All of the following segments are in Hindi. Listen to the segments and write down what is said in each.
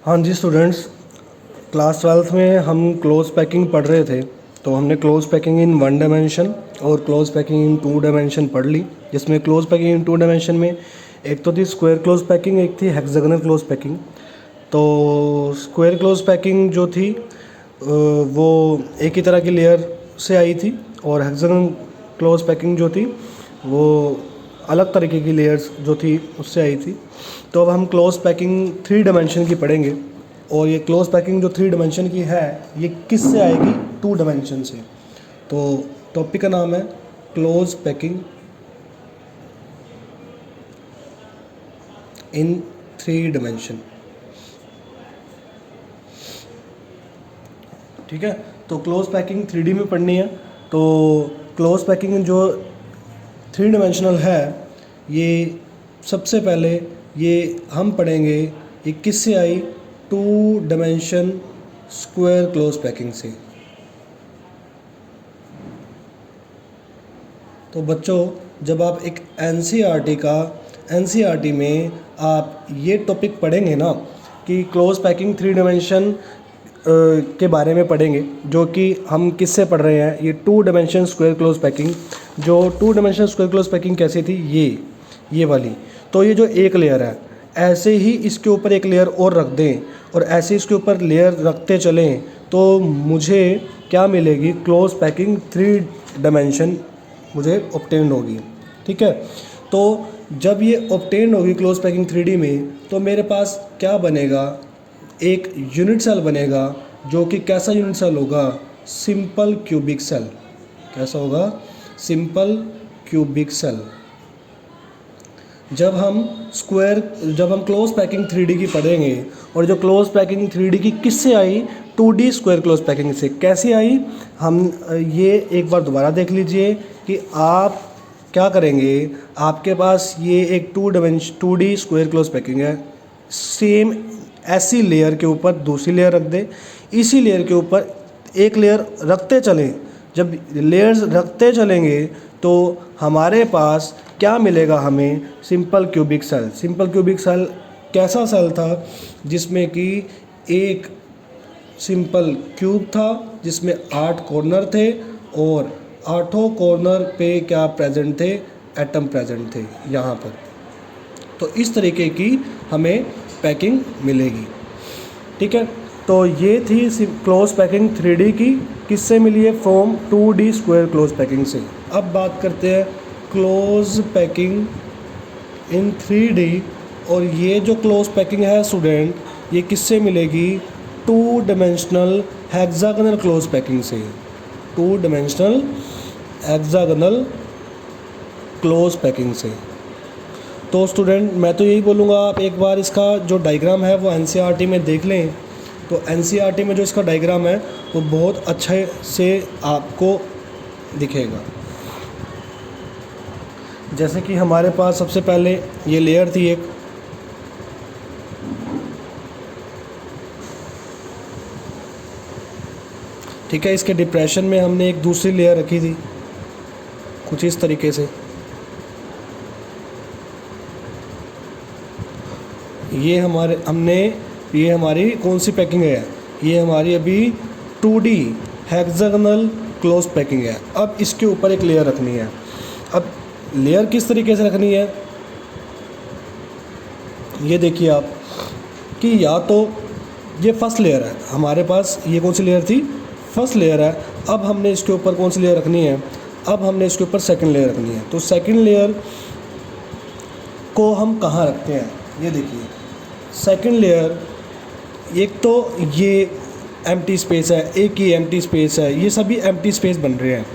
हाँ जी स्टूडेंट्स, क्लास 12th में हम क्लोज पैकिंग पढ़ रहे थे। तो हमने क्लोज पैकिंग इन 1 डायमेंशन और क्लोज पैकिंग इन 2 डायमेंशन पढ़ ली। जिसमें क्लोज पैकिंग इन 2 डायमेंशन में एक तो थी स्क्वायर क्लोज पैकिंग, एक थी हेक्सागोनल क्लोज पैकिंग। तो स्क्वायर क्लोज पैकिंग जो थी वो एक ही तरह की लेयर से आई थी, और हेक्सागोनल क्लोज पैकिंग जो थी वो अलग तरीके की लेयर्स जो थी उससे आई थी। तो अब हम क्लोज पैकिंग 3 डायमेंशन की पढ़ेंगे, और ये क्लोज पैकिंग जो 3 डायमेंशन की है ये किस से आएगी? 2 डायमेंशन से। तो टॉपिक का नाम है क्लोज पैकिंग इन 3 डायमेंशन। ठीक है, तो क्लोज पैकिंग 3D में पढ़नी है। तो क्लोज पैकिंग जो 3 डायमेंशनल है, ये सबसे पहले ये हम पढ़ेंगे ये किससे आई? 2 डायमेंशन स्क्वायर क्लोज पैकिंग से। तो बच्चों, जब आप एक एनसीईआरटी में आप ये टॉपिक पढ़ेंगे ना कि क्लोज पैकिंग 3 डायमेंशन के बारे में पढ़ेंगे, जो कि हम किससे पढ़ रहे हैं? ये 2 डायमेंशन स्क्वायर क्लोज पैकिंग। जो 2 डायमेंशन स्क्वायर क्लोज पैकिंग कैसी थी? ये वाली। तो ये जो एक लेयर है, ऐसे ही इसके ऊपर एक लेयर और रख दें, और ऐसे इसके ऊपर लेयर रखते चलें, तो मुझे क्या मिलेगी? क्लोज पैकिंग 3 डायमेंशन मुझे ऑब्टेन होगी। ठीक है, तो जब ये ऑब्टेन होगी क्लोज पैकिंग 3D में, तो मेरे पास क्या बनेगा? एक यूनिट सेल बनेगा, जो कि कैसा यूनिट सेल होगा? Simple cubic cell. कैसा होगा? Simple cubic cell. जब हम क्लोज पैकिंग 3D की पढ़ेंगे, और जो क्लोज पैकिंग 3D की किससे आई? 2D स्क्वायर क्लोज पैकिंग से। कैसे आई? हम ये एक बार दोबारा देख लीजिए कि आप क्या करेंगे। आपके पास ये एक 2D स्क्वायर क्लोज पैकिंग है, सेम ऐसी लेयर के ऊपर दूसरी लेयर रख दें, इसी लेयर के ऊपर एक लेयर रखते चलें। जब लेयर्स रखते चलेंगे तो हमारे पास क्या मिलेगा? हमें simple cubic cell. Simple cubic cell कैसा सेल था? जिसमें कि एक सिंपल क्यूब था, जिसमें 8 कॉर्नर थे, और 8 कॉर्नर पे क्या प्रेजेंट थे? एटम प्रेजेंट थे यहाँ पर। तो इस तरीके की हमें पैकिंग मिलेगी। ठीक है, तो ये थी क्लोज पैकिंग 3D की। किससे मिली है? From 2D square close packing से। अब बात करते हैं क्लोज पैकिंग इन 3D। और ये जो क्लोज पैकिंग है स्टूडेंट, ये किससे मिलेगी? 2 डायमेंशनल हेक्सागोनल क्लोज पैकिंग से। 2 डायमेंशनल हेक्सागोनल क्लोज पैकिंग से। तो स्टूडेंट, मैं तो यही बोलूँगा, आप एक बार इसका जो डायग्राम है वो एनसीईआरटी में देख लें। तो एनसीईआरटी में जो इसका डायग्राम है वो बहुत अच्छे से आपको दिखेगा। जैसे कि हमारे पास सबसे पहले ये लेयर थी एक, ठीक है। इसके डिप्रेशन में हमने एक दूसरी लेयर रखी थी कुछ इस तरीके से। ये हमारी कौन सी पैकिंग है? ये हमारी अभी 2D हेक्सागोनल क्लोज पैकिंग है। अब इसके ऊपर एक लेयर रखनी है। अब लेयर किस तरीके से रखनी है? ये देखिए आप कि या तो ये फर्स्ट लेयर है हमारे पास। ये कौन सी लेयर थी? फर्स्ट लेयर है। अब हमने इसके ऊपर कौन सी लेयर रखनी है? अब हमने इसके ऊपर सेकंड लेयर रखनी है। तो सेकंड लेयर को हम कहाँ रखते हैं? ये देखिए, सेकंड लेयर, एक तो ये एम्प्टी स्पेस है, एक ही एम्प्टी स्पेस है, ये सभी एम्प्टी स्पेस बन रहे हैं।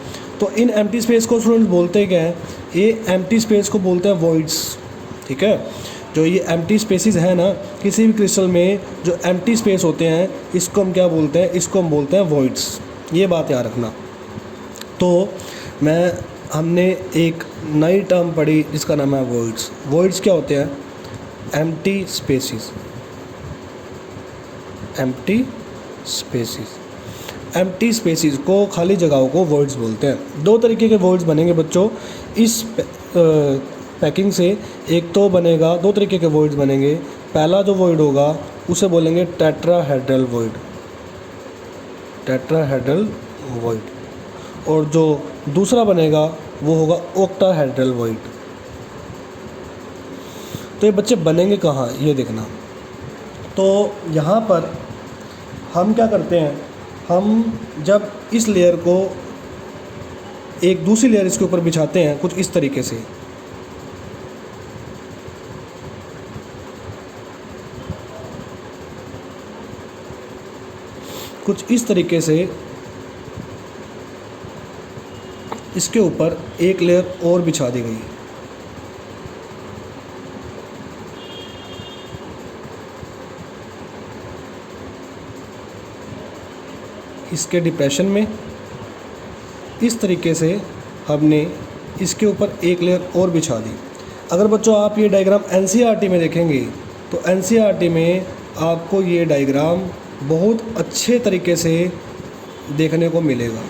तो इन एम्प्टी स्पेस को स्टूडेंट बोलते क्या हैं? ये एम्प्टी स्पेस को बोलते हैं वॉइड्स। ठीक है, जो ये एम्प्टी स्पेसेस है ना, किसी भी क्रिस्टल में जो एम्प्टी स्पेस होते हैं, इसको हम क्या बोलते हैं? इसको हम बोलते हैं वॉइड्स। ये बात याद रखना। तो हमने एक नई टर्म पढ़ी जिसका नाम है वॉइड्स। वॉइड्स क्या होते हैं? Empty spaces. एम्प्टी स्पेसेस को, खाली जगहों को वॉइड्स बोलते हैं। 2 तरीके के वॉइड्स बनेंगे बच्चों इस पैकिंग से। एक तो बनेगा, 2 तरीके के वॉइड्स बनेंगे। पहला जो वॉइड होगा उसे बोलेंगे टेट्राहेड्रल वॉइड, टेट्राहेड्रल वॉइड। और जो दूसरा बनेगा वो होगा ऑक्टाहेड्रल वॉइड। तो ये बच्चे बनेंगे कहाँ, ये देखना। तो यहाँ पर हम क्या करते हैं, हम जब इस लेयर को एक दूसरी लेयर इसके ऊपर बिछाते हैं कुछ इस तरीके से, कुछ इस तरीके से इसके ऊपर एक लेयर और बिछा दी गई। इसके डिप्रेशन में इस तरीके से हमने इसके ऊपर एक लेयर और बिछा दी। अगर बच्चों आप ये डायग्राम एनसीईआरटी में देखेंगे तो एनसीईआरटी में आपको ये डायग्राम बहुत अच्छे तरीके से देखने को मिलेगा।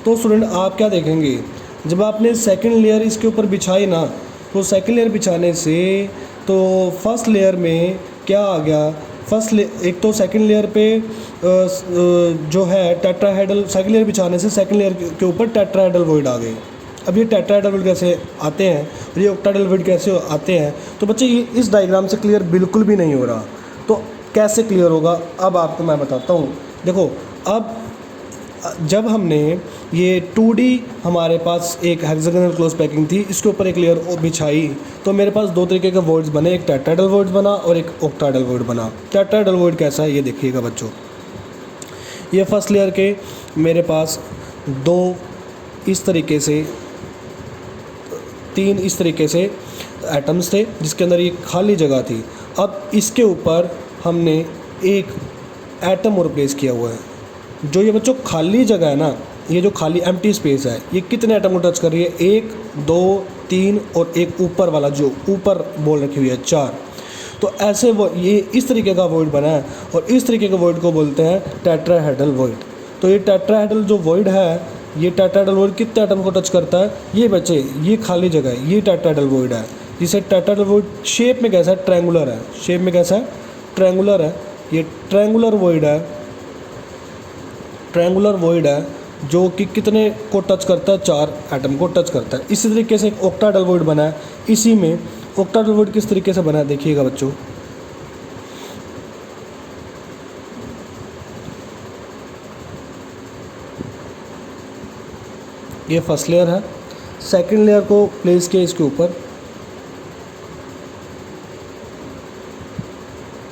तो स्टूडेंट आप क्या देखेंगे, जब आपने सेकंड लेयर इसके ऊपर बिछाई ना, तो सेकंड लेयर बिछाने से तो फर्स्ट लेयर में क्या आ गया, एक तो सेकंड लेयर पे जो है टेट्राहेड्रल, सेकंड लेयर बिछाने से सेकंड लेयर के ऊपर टेट्राहेड्रल वॉइड आ गए। अब ये टेट्राहेड्रल वॉइड कैसे आते हैं और ये ऑक्टाहेड्रल वॉइड कैसे आते हैं, तो बच्चे ये इस डायग्राम से क्लियर बिल्कुल भी नहीं हो रहा। तो कैसे क्लियर होगा, अब आपको मैं बताता हूँ। देखो, अब जब हमने ये 2D हमारे पास एक हेक्सागोनल क्लोज पैकिंग थी, इसके ऊपर एक लेयर बिछाई, तो मेरे पास दो तरीके के वॉइड्स बने, एक टेट्राहेड्रल वॉइड बना और एक ऑक्टाहेड्रल वॉइड बना। टेट्राहेड्रल वॉइड कैसा है ये देखिएगा बच्चों। ये फर्स्ट लेयर के मेरे पास दो इस तरीके से, तीन इस तरीके से एटम्स थे जिसके अंदर ये खाली जगह थी। अब इसके ऊपर हमने एक एटम और प्लेस किया हुआ है। जो ये बच्चों खाली जगह है ना, ये जो खाली एम्प्टी स्पेस है, ये कितने एटम को टच कर रही है, 1 2 3 और एक ऊपर वाला जो ऊपर बॉल रखी हुई है 4। तो ऐसे वो ये इस तरीके का वॉइड बना है और इस तरीके के वॉइड को बोलते हैं टेट्राहेड्रल वॉइड। तो ये टेट्राहेड्रल जो वॉइड है, ये टेट्राहेड्रल वॉइड कितने एटम को टच करता है, ये बच्चे ये खाली जगह है, ये टेट्राहेड्रल वॉइड है। जिसे टेट्राहेड्रल वॉइड शेप में कैसा है, ट्रायंगुलर है, शेप में कैसा है, ट्रायंगुलर है। ये ट्रायंगुलर वॉइड है, ट्रायंगुलर वॉइड है जो कि कितने को टच करता है, 4 एटम को टच करता है। इसी तरीके से एक ऑक्टाहेड्रल वॉइड बना है। इसी में ऑक्टाहेड्रल वॉइड किस तरीके से बना है देखिएगा बच्चों। ये फर्स्ट लेयर है, सेकंड लेयर को प्लेस किया इसके ऊपर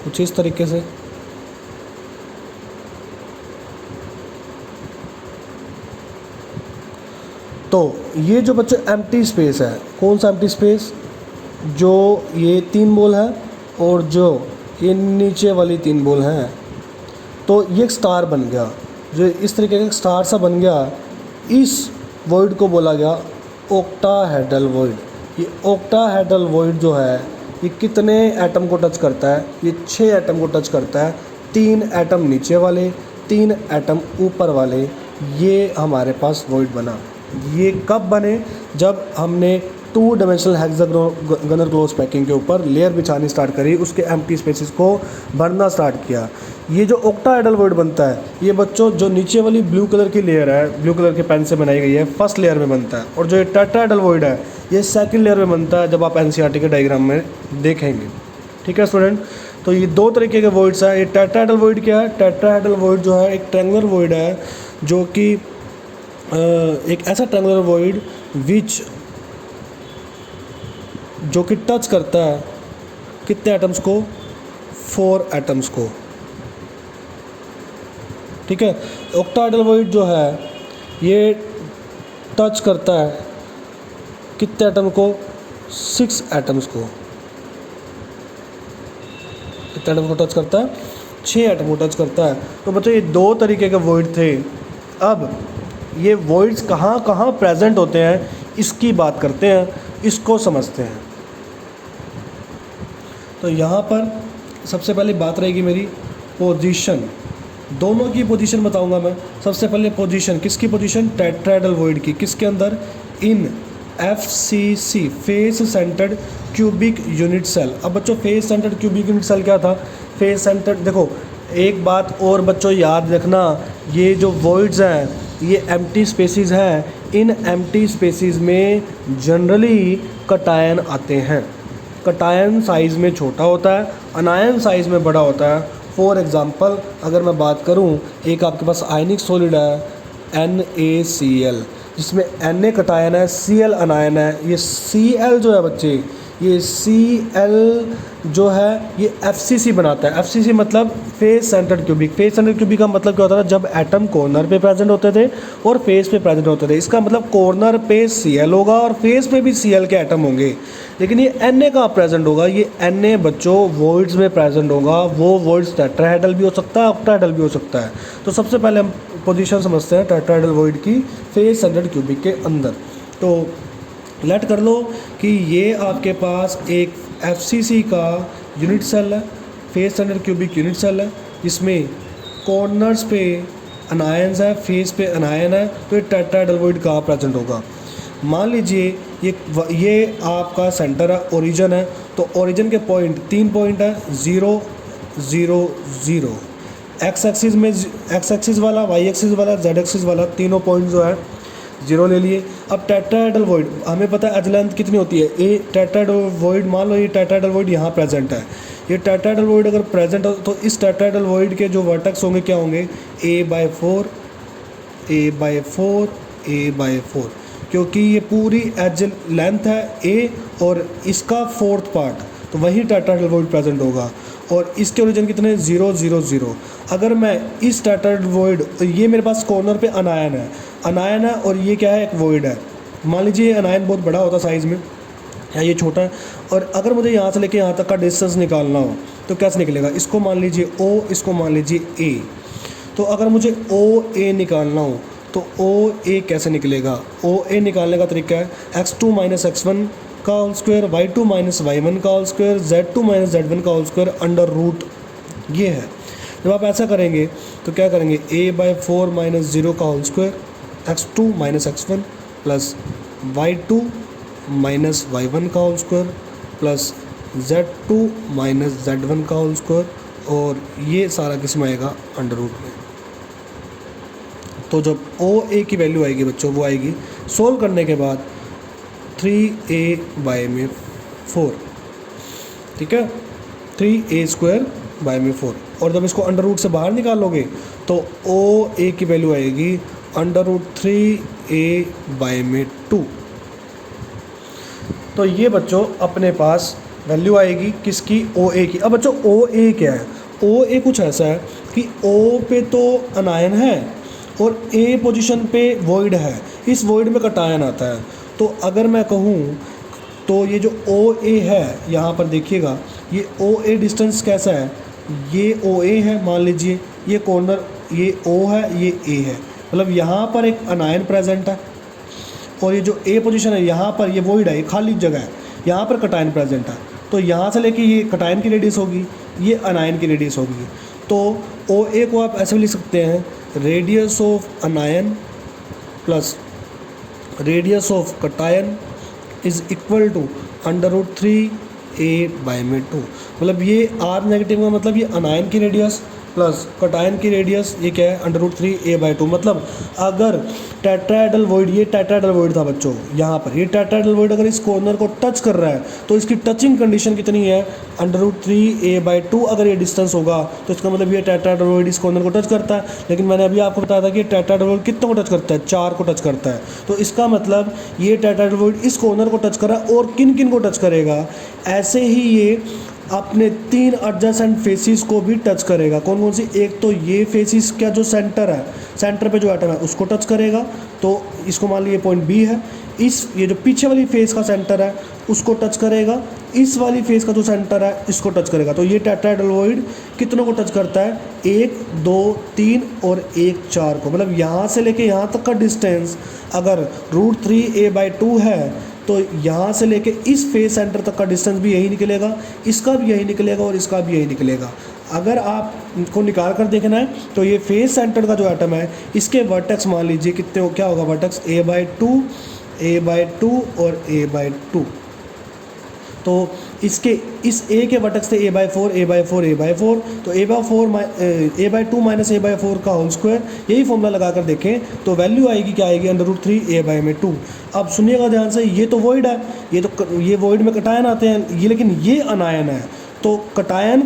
कुछ इस तरीके से। तो ये जो बच्चों एम्प्टी स्पेस है, कौन सा एम्प्टी स्पेस, जो ये 3 बॉल है और जो ये नीचे वाली 3 बॉल हैं, तो ये एक स्टार बन गया, जो इस तरीके का स्टार सा बन गया। इस वॉइड को बोला गया ऑक्टाहेड्रल वॉइड। ये ऑक्टाहेड्रल वॉइड जो है ये कितने एटम को टच करता है, ये 6 एटम को टच करता है। 3 एटम नीचे वाले, 3 एटम ऊपर वाले, ये हमारे पास वॉइड बना। ये कब बने, जब हमने 2 डायमेंशनल हेक्सागोनल क्लोज पैकिंग के ऊपर लेयर बिछानी स्टार्ट करी, उसके एम्प्टी स्पेसेस को भरना स्टार्ट किया। ये जो ऑक्टाहेड्रल वॉइड बनता है, ये बच्चों जो नीचे वाली ब्लू कलर की लेयर है, ब्लू कलर के पेन से बनाई गई है, फर्स्ट लेयर में बनता है। और जो ये टेट्राहेड्रल वॉइड है, ये सेकंड लेयर में बनता है, जब आप एनसीईआरटी के डायग्राम में देखेंगे। ठीक है स्टूडेंट, तो ये 2 तरीके के वॉइड्स हैं। ये टेट्राहेड्रल वॉइड क्या है, टेट्राहेड्रल वॉइड जो है एक ट्रायंगुलर वॉइड है, जो कि एक ऐसा ट्रायंगुलर वॉइड जो कि टच करता है कितने एटम्स को, 4 एटम्स को। ठीक है, ऑक्टाहेड्रल वॉइड जो है ये टच करता है कितने एटम को, 6 एटम्स को। कितने एटम को टच करता है, 6 एटम को टच करता है। तो बच्चों ये 2 तरीके के वॉइड थे। अब ये वॉइड्स कहाँ कहाँ प्रेजेंट होते हैं, इसकी बात करते हैं, इसको समझते हैं। तो यहाँ पर सबसे पहले बात रहेगी मेरी पोजीशन, दोनों की पोजीशन बताऊंगा मैं। सबसे पहले पोजीशन, किसकी पोजीशन, टेट्राहेड्रल वॉइड की, किसके अंदर, in FCC face centred cubic unit cell. अब बच्चों face centred cubic unit cell क्या था? फेस सेंटर्ड, देखो एक बात और बच्चों याद रखना, ये जो वॉइड्स हैं ये एम्प्टी स्पेसिस हैं। इन एम्प्टी स्पेसिस में जनरली कटायन आते हैं। कटायन साइज़ में छोटा होता है, अनायन साइज़ में बड़ा होता है। फॉर एग्ज़ाम्पल अगर मैं बात करूं, एक आपके पास आयनिक सॉलिड है NaCl, जिसमें Na कटायन है, Cl अनायन है। ये Cl जो है बच्चे, ये Cl जो है ये FCC बनाता है। FCC मतलब face centred cubic. Face centred cubic का मतलब क्या होता था? जब एटम कॉर्नर पे प्रेजेंट होते थे और फेस पे प्रेजेंट होते थे। इसका मतलब कॉर्नर पे Cl होगा और फेस पे भी Cl के एटम होंगे। लेकिन ये Na कहाँ प्रेजेंट होगा? ये Na बच्चों वॉइड्स में प्रेजेंट होगा। वो वॉइड्स टेट्राहेड्रल भी हो सकता है, ऑक्टाहेड्रल भी हो सकता है। तो सबसे पहले हम पोजीशन समझते हैं टेट्राहेड्रल वॉइड की फेस सेंटर्ड क्यूबिक के अंदर। तो लेट कर लो कि ये आपके पास एक FCC का यूनिट सेल है, face centred cubic unit cell है, जिसमें कॉर्नर्स पे अनायंस है, फेस पे अनायन है। तो ये टेट्राहेड्रल वॉइड कहाँ प्रेजेंट होगा? मान लीजिए ये आपका सेंटर है, ओरिजिन है। तो ओरिजिन के पॉइंट 3 पॉइंट है, 0 0 0। एक्स एक्सिस वाला, वाई एक्सिस वाला, जेड एक्सिस वाला, तीनों पॉइंट जो है 0 ले लिए। अब टेट्राहेड्रल वॉइड हमें पता है एज लेंथ कितनी होती है? ए टेट्राहेड्रल वॉइड, मान लो ये टेट्राहेड्रल वॉइड यहाँ प्रेजेंट है। ये टेट्राहेड्रल वॉइड अगर प्रेजेंट हो तो इस टेट्राहेड्रल वॉइड के जो वर्टेक्स होंगे क्या होंगे? A/4 A/4 A/4, क्योंकि ये पूरी एज लेंथ है A और इसका 4th पार्ट, तो वही टेट्राहेड्रल वॉइड प्रेजेंट होगा। और इसके ओरिजिन कितने? 0 0 0। अगर मैं इस टेट्राहेड्रल वॉइड, ये मेरे पास कॉर्नर पे अनायन है और ये क्या है? एक वॉइड है। मान लीजिए ये अनायन बहुत बड़ा होता साइज़ में, या ये छोटा है। और अगर मुझे यहाँ से लेके यहाँ तक का डिस्टेंस निकालना हो तो कैसे निकलेगा? इसको मान लीजिए O, इसको मान लीजिए A। तो अगर मुझे OA निकालना हो तो OA कैसे निकलेगा? OA निकालने का तरीका है x2 - x1 का होल स्क्वायर, y2 - y1 का होल स्क्वायर, z2 - z1 का होल स्क्वायर अंडर रूट। ये है। जब आप ऐसा करेंगे तो क्या करेंगे? A/4 - 0 का whole square, x2 - x1 plus y2 - y1 का whole square plus z2 - z1 का होल स्क्वायर, और ये सारा किस्म आएगा अंडर रूट में। तो जब OA की वैल्यू आएगी बच्चों, वो आएगी सोल्व करने के बाद 3A/4, ठीक है, 3A² और जब इसको अंडर रूट से बाहर निकालोगे तो OA की वैल्यू आएगी अंडर रूट 3A/2। तो ये बच्चों अपने पास वैल्यू आएगी किसकी? OA की। अब बच्चों OA क्या है? OA कुछ ऐसा है कि O पे तो अनायन है और A पोजीशन पे वॉइड है। इस वॉइड में कटायन आता है। तो अगर मैं कहूँ तो ये जो OA है, यहाँ पर देखिएगा ये OA डिस्टेंस कैसा है? ये OA है, मान लीजिए ये कॉर्नर, ये O है, ये A है, मतलब यहाँ पर एक अनायन प्रेजेंट है। और ये जो A पोजीशन है यहाँ पर ये वॉइड है, ये खाली जगह है, यहाँ पर कटायन प्रेजेंट है। तो यहाँ से लेके ये कटायन की रेडियस होगी, ये अनायन की रेडियस होगी। तो OA को आप ऐसे भी लिख सकते हैं, radius of anion plus radius of cation is equal to under root 3A/2। मतलब ये R नेगेटिव का मतलब ये अनायन की रेडियस प्लस कटायन की रेडियस, ये क्या है? Under root 3A/2। मतलब अगर टेट्राहेड्रल वॉइड, ये टेट्राहेड्रल वॉइड था बच्चों, यहाँ पर ये टेट्राहेड्रल वॉइड अगर इस कॉर्नर को टच कर रहा है तो इसकी टचिंग कंडीशन कितनी है? Under root 3A/2। अगर ये डिस्टेंस होगा तो इसका मतलब ये टेट्राहेड्रल वॉइड इस कॉर्नर को टच करता है। लेकिन मैंने अभी आपको बताया था कि टेट्राहेड्रल वॉइड कितनों को टच करता है? 4 को टच करता है। तो इसका मतलब ये टेट्राहेड्रल वॉइड इस कॉर्नर को टच कर रहा है। और किन किन को टच करेगा? ऐसे ही ये अपने 3 एडजेसेंट फेसिस को भी टच करेगा। कौन कौन सी? एक तो ये फेसिस का जो सेंटर है, सेंटर पे जो एटम है उसको टच करेगा, तो इसको मान लीजिए पॉइंट B है। ये जो पीछे वाली फेस का सेंटर है उसको टच करेगा, इस वाली फेस का जो सेंटर है इसको टच करेगा। तो ये टेट्राहेड्रल वॉइड कितनों को टच करता है? 1 2 3 और 1 4 को। मतलब यहाँ से लेके यहाँ तक का डिस्टेंस अगर रूट 3A/2 है तो यहाँ से लेके इस फेस सेंटर तक का डिस्टेंस भी यही निकलेगा, इसका भी यही निकलेगा और इसका भी यही निकलेगा। अगर आपको निकाल कर देखना है तो ये फेस सेंटर का जो एटम है इसके वर्टेक्स मान लीजिए कितने हो, क्या होगा वर्टेक्स? A/2 a/2 और a/2। तो इसके इस a के वर्टेक्स थे a/4 a/4 a/4, तो a/2 माइनस a/4 का होल स्क्वायर, यही फॉर्मूला लगा कर देखें तो वैल्यू आएगी, क्या आएगी, √3 a/2। अब सुनिएगा ध्यान से, ये तो वॉइड है, ये वॉइड में कटायन आते हैं, ये लेकिन ये अनायन है, तो कटायन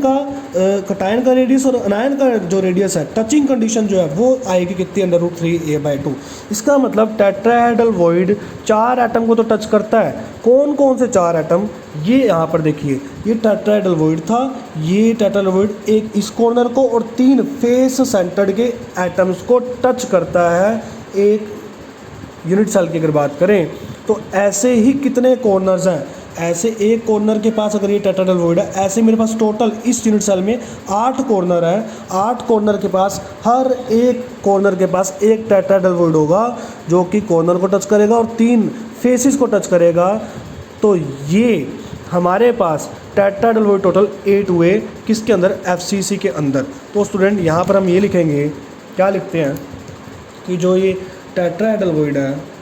का रेडियस और अनायन का जो रेडियस है, टचिंग कंडीशन जो है वो आएगी कितनी, √3 a/2। इसका मतलब टेट्राहेड्रल वॉइड 4 एटम को तो टच करता है। कौन कौन से 4 एटम, ये यहाँ पर देखिए, ये टेट्राहेड्रल वॉइड था, ये टेट्राहेड्रल वॉइड एक इस कॉर्नर को और 3 फेस सेंटर्ड के एटम्स को टच करता है एक यूनिट सेल की अगर बात करें। तो ऐसे ही कितने कॉर्नर्स हैं, ऐसे एक कॉर्नर के पास अगर ये टेट्राहेड्रल वॉइड है, ऐसे मेरे पास टोटल इस यूनिट सेल में 8 कॉर्नर है। 8 कॉर्नर के पास, हर एक कॉर्नर के पास एक टेट्राहेड्रल वॉइड होगा जो कि कॉर्नर को टच करेगा और 3 फेसेस को टच करेगा। तो ये हमारे पास टेट्राहेड्रल वॉइड टोटल 8 हुए, किसके अंदर, FCC के अंदर। तो स्टूडेंट यहाँ पर हम ये लिखेंगे, क्या लिखते हैं कि जो ये टेट्राहेड्रल वॉइड है,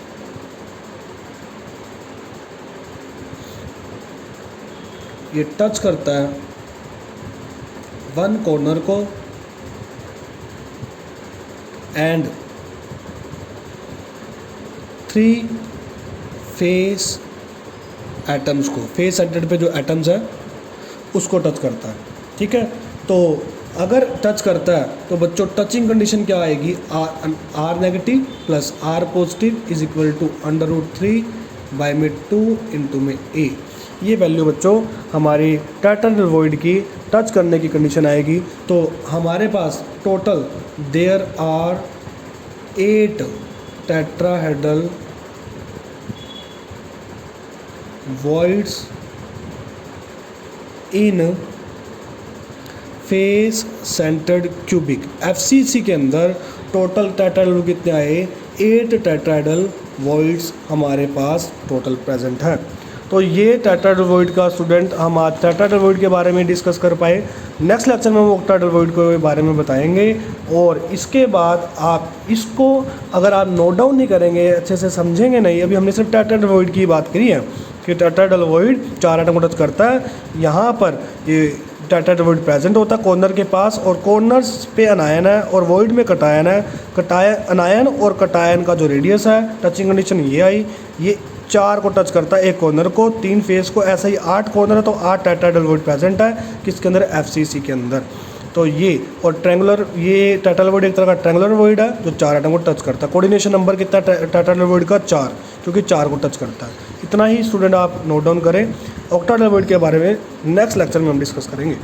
ये टच करता है 1 कॉर्नर को एंड 3 फेस एटम्स को, फेस सेंटर्ड पे जो एटम्स है उसको टच करता है, ठीक है। तो अगर टच करता है तो बच्चों टचिंग कंडीशन क्या आएगी, R negative plus R positive is equal to √3/2 into में A। ये वैल्यू बच्चों हमारी टेट्राहेड्रल वॉइड की टच करने की कंडीशन आएगी। तो हमारे पास total there are 8 tetrahedral voids in face centred cubic. FCC के अंदर टोटल टेट्राहेड्रल कितने आए, 8 टेट्राहेड्रल वॉइड्स हमारे पास टोटल प्रेजेंट है। तो ये टेट्राहेड्रल वॉइड का स्टूडेंट हम आज टेट्राहेड्रल वॉइड के बारे में डिस्कस कर पाए। नेक्स्ट लेक्चर में हम ऑक्टाहेड्रल वॉइड के बारे में बताएंगे, और इसके बाद आप इसको अगर आप नोट डाउन नहीं करेंगे, अच्छे से समझेंगे नहीं, अभी हमने सिर्फ टेट्राहेड्रल वॉइड की बात करी है कि टेट्राहेड्रल वॉइड 4 एटम को टच करता है। यहाँ पर ये टेट्राहेड्रल वॉइड प्रेजेंट होता है कॉर्नर के पास, और कॉर्नर्स पे अनायन है और वॉइड में कटायन है। अनायन और कटायन का जो रेडियस है, टचिंग कंडीशन ये आई, ये 4 को टच करता है एक कॉर्नर को, 3 फेस को, ऐसा ही 8 कॉर्नर है तो 8 टेट्राहेड्रल वॉइड प्रेजेंट है किसके अंदर, FCC के अंदर। तो ये और ट्रायंगुलर, ये टेट्राहेड्रल वॉइड एक तरह का ट्रायंगुलर वॉइड है जो 4 एटम को टच करता है। कोऑर्डिनेशन नंबर कितना टेट्राहेड्रल वॉइड का, 4, क्योंकि 4 को टच करता है। इतना ही स्टूडेंट आप नोट डाउन करें। ऑक्टाहेड्रल वॉइड के बारे में नेक्स्ट लेक्चर में हम डिस्कस करेंगे।